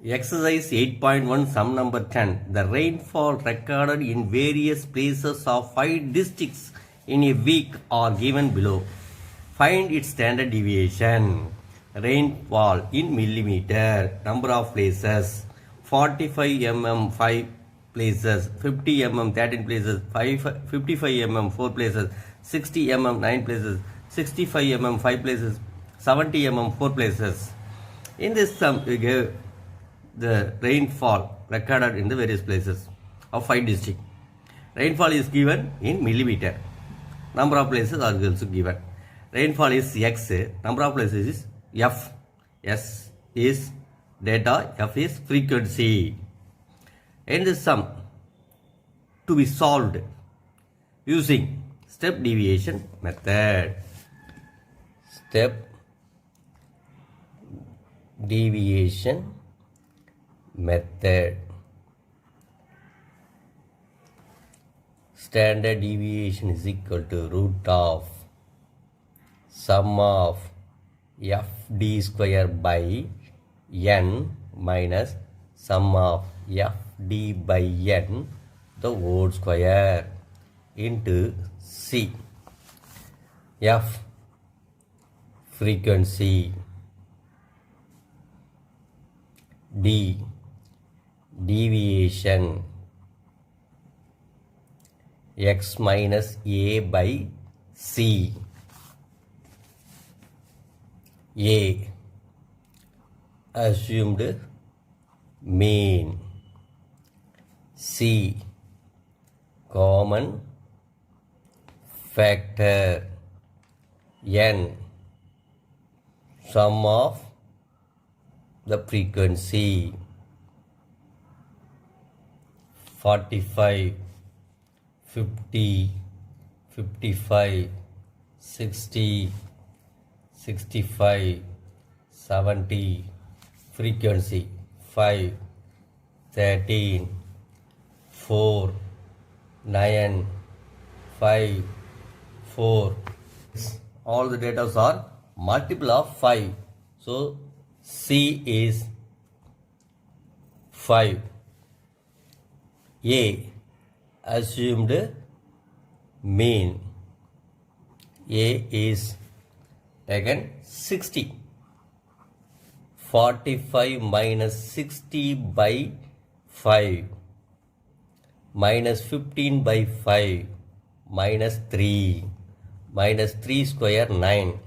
Exercise 8.1 sum number 10. The rainfall recorded in various places of 5 districts in a week are given below. Find its standard deviation. Rainfall in millimeter. Number of places. 45 mm 5 places. 50 mm 13 places. 55 mm 4 places. 60 mm 9 places. 65 mm 5 places. 70 mm 4 places. In this sum we give the rainfall recorded in the various places of 5 districts. Rainfall is given in millimeter. Number of places are also given. Rainfall is X. Number of places is F. S is data. F is frequency. In this sum to be solved using step deviation method. Step deviation method. Standard deviation is equal to root of sum of fd square by n minus sum of fd by n the whole square into c. F frequency, d deviation, x minus a by c. A assumed mean, c common factor, n sum of the frequency. 45, 50, 55, 60, 65, 70, frequency 5, 13, 4, 9, 5, 4. All the data are multiple of 5. So C is 5. A assumed mean. A is taken 60. 45 minus 60 by 5 minus 15 by 5 minus 3 minus 3 square 9.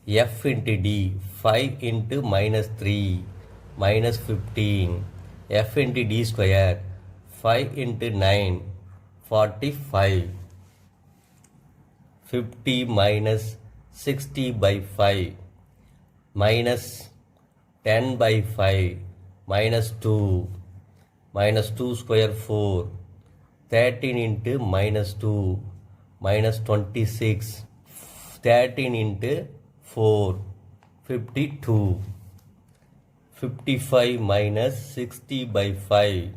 F into D, 5 into minus 3 minus 15. F into D square, 5 into 9, 45. 50 minus 60 by 5 minus 10 by 5 minus 2 minus 2 square 4. 13 into minus 2 minus 26. 13 into 4, 52. 55 minus 60 by 5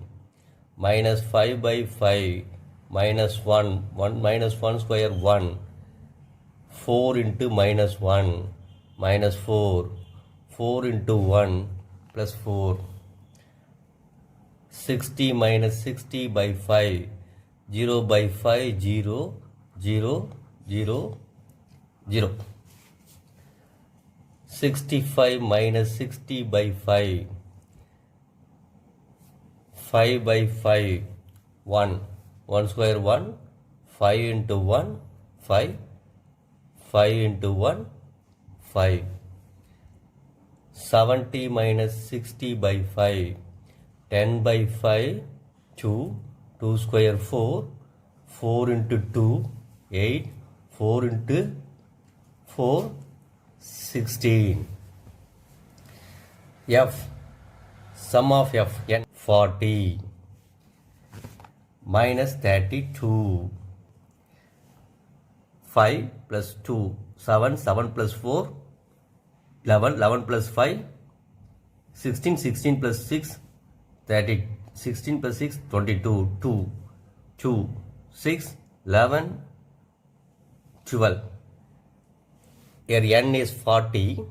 minus 5 by 5 minus 1, 1 minus 1 square 1. 4 into minus 1 minus 4. 4 into 1 plus 4. 60 minus 60 by 5. 0 by 5, 0, 0, 0, 0. 65 minus 60 by 5. 5 by 5, 1. 1 square 1. 5 into 1, 5. 5 into 1, 5. 70 minus 60 by 5. 10 by 5, 2. 2 square 4. 4 into 2, 8. 4 into 4, 16. F sum of F n 40 minus 32. 5 plus 2, 7, 7 plus 4, 11, 11 plus 5, 16, 16 plus 6, 30, 16 plus 6, 22, 2, 2, 6, 11, 12. Here n is 40.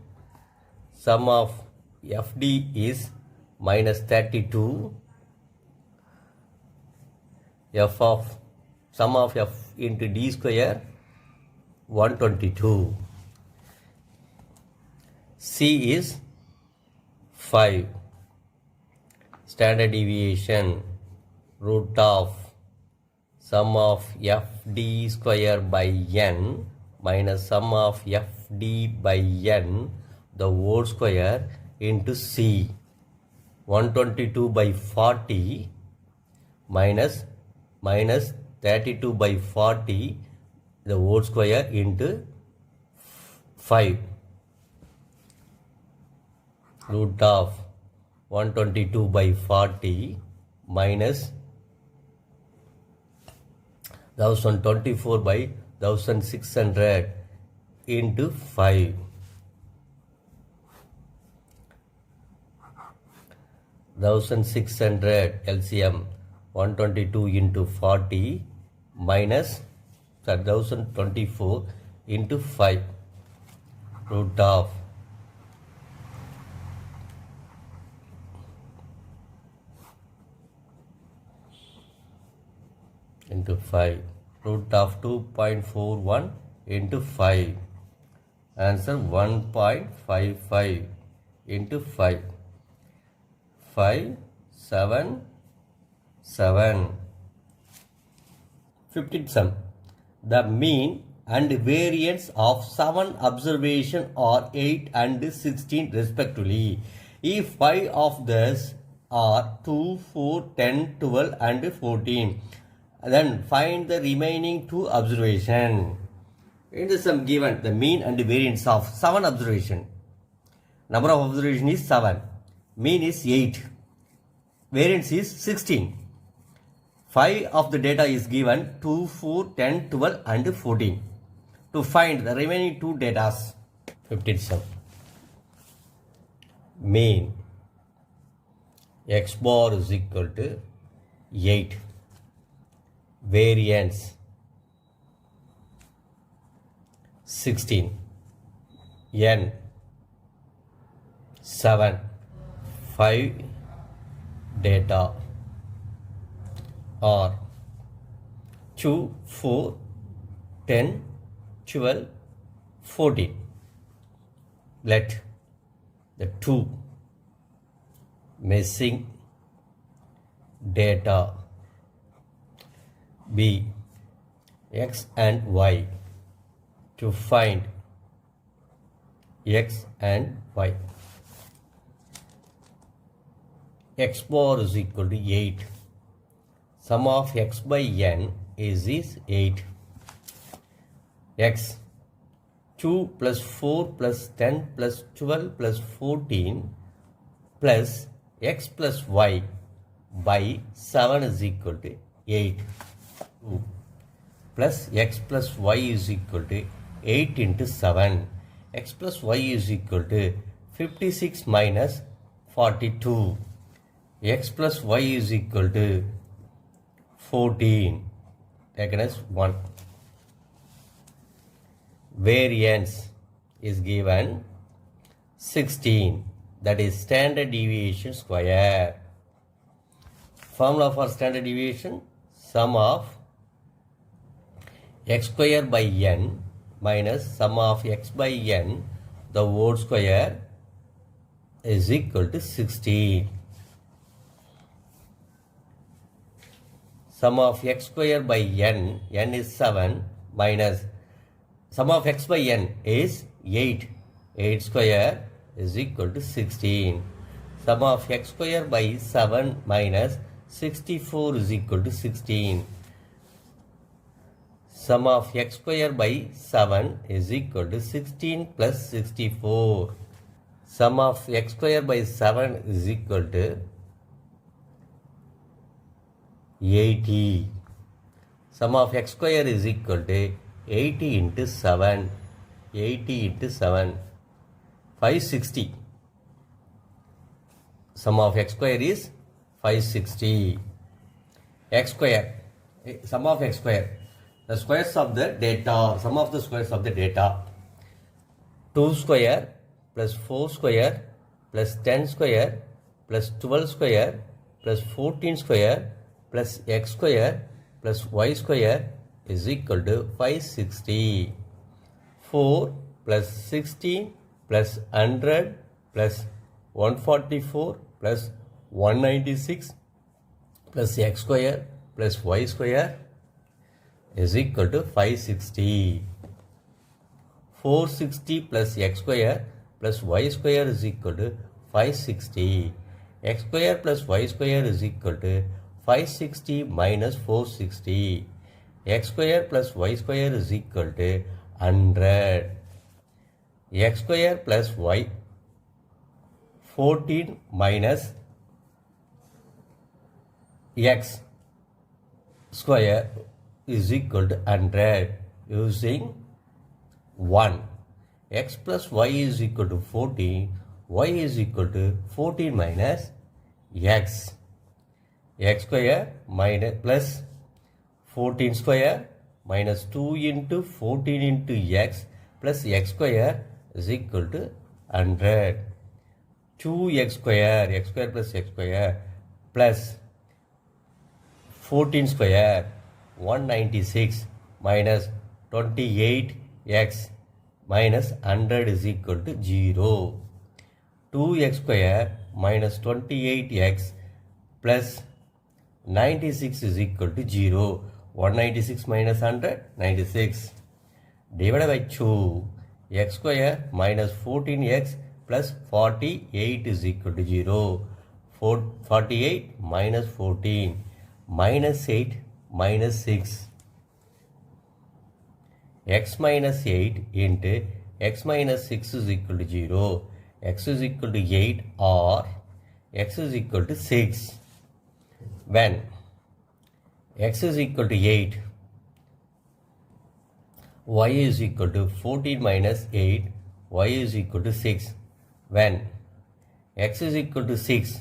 Sum of FD is minus 32 f of sum of f into d square 122. C is 5. Standard deviation root of sum of f d square by n minus sum of f d by n the whole square into C. 122 by 40 minus 32 by 40 the whole square into 5. Root of 122 by 40 minus 1024 by 1600 into 5. 1600 LCM 122 into 40 minus 1024 into 5 root of into 5 root of 2.41 into 5 answer 1.55 into 5 5 7 7 15th sum. The mean and variance of 7 observation are 8 and 16 respectively. If 5 of these are 2, 4, 10, 12 and 14, then find the remaining 2 observation. In the sum given, the mean and variance of 7 observation. Number of observation is 7. Mean is 8. Variance is 16. 5 of the data is given 2, 4, 10, 12 and 14. To find the remaining 2 data. 15th sum. Mean x bar is equal to 8. Variance 16. N 7. 5 data are 2, 4, 10, 12, 14. Let the 2 missing data be x and y. To find x and y, x bar is equal to 8. Sum of x by n is 8. X 2 plus 4 plus 10 plus 12 plus 14 plus x plus y by 7 is equal to 8. 2 plus x plus y is equal to 8 into 7. X plus y is equal to 56 minus 42. X plus y is equal to 14. Taken as 1. Variance is given 16. That is standard deviation square. Formula for standard deviation: sum of x square by n minus sum of x by n the whole square is equal to 16. Sum of x square by n is 7 minus sum of x by n is 8. 8 square is equal to 16. Sum of x square by 7 minus 64 is equal to 16. Sum of x square by 7 is equal to 16 plus 64. Sum of x square by 7 is equal to 80. Sum of x square is equal to 80 into 7. 80 into 7. 560. Sum of x square is 560. X square. Sum of x square. The squares of the data. Sum of the squares of the data. 2 square plus 4 square plus 10 square plus 12 square plus 14 square plus x square plus y square is equal to 560. 4 plus 16 plus 100 plus 144 plus 196 plus x square plus y square is equal to 560. 460 plus x square plus y square is equal to 560. X square plus y square is equal to 560 minus 460. X square plus y square is equal to 100. X square plus y 14 minus x square is equal to 100 using 1. X plus y is equal to 14. Y is equal to 14 minus x. X square minus plus 14 square minus 2 into 14 into x plus x square is equal to 100. 2x square plus x square plus 14 square 196 minus 28x minus 100 is equal to 0. 2x square minus 28x plus 96 is equal to 0. 196 minus 100, 96. Divided by 2. X square minus 14x plus 48 is equal to 0. 48 minus 14 minus 8 minus 6. X minus 8 into x minus 6 is equal to 0. X is equal to 8 or x is equal to 6. When x is equal to 8, y is equal to 14 minus 8, y is equal to 6. When x is equal to 6,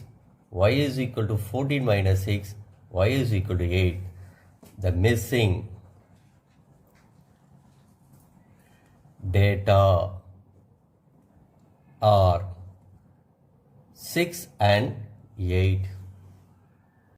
y is equal to 14 minus 6, y is equal to 8. The missing data are 6 and 8.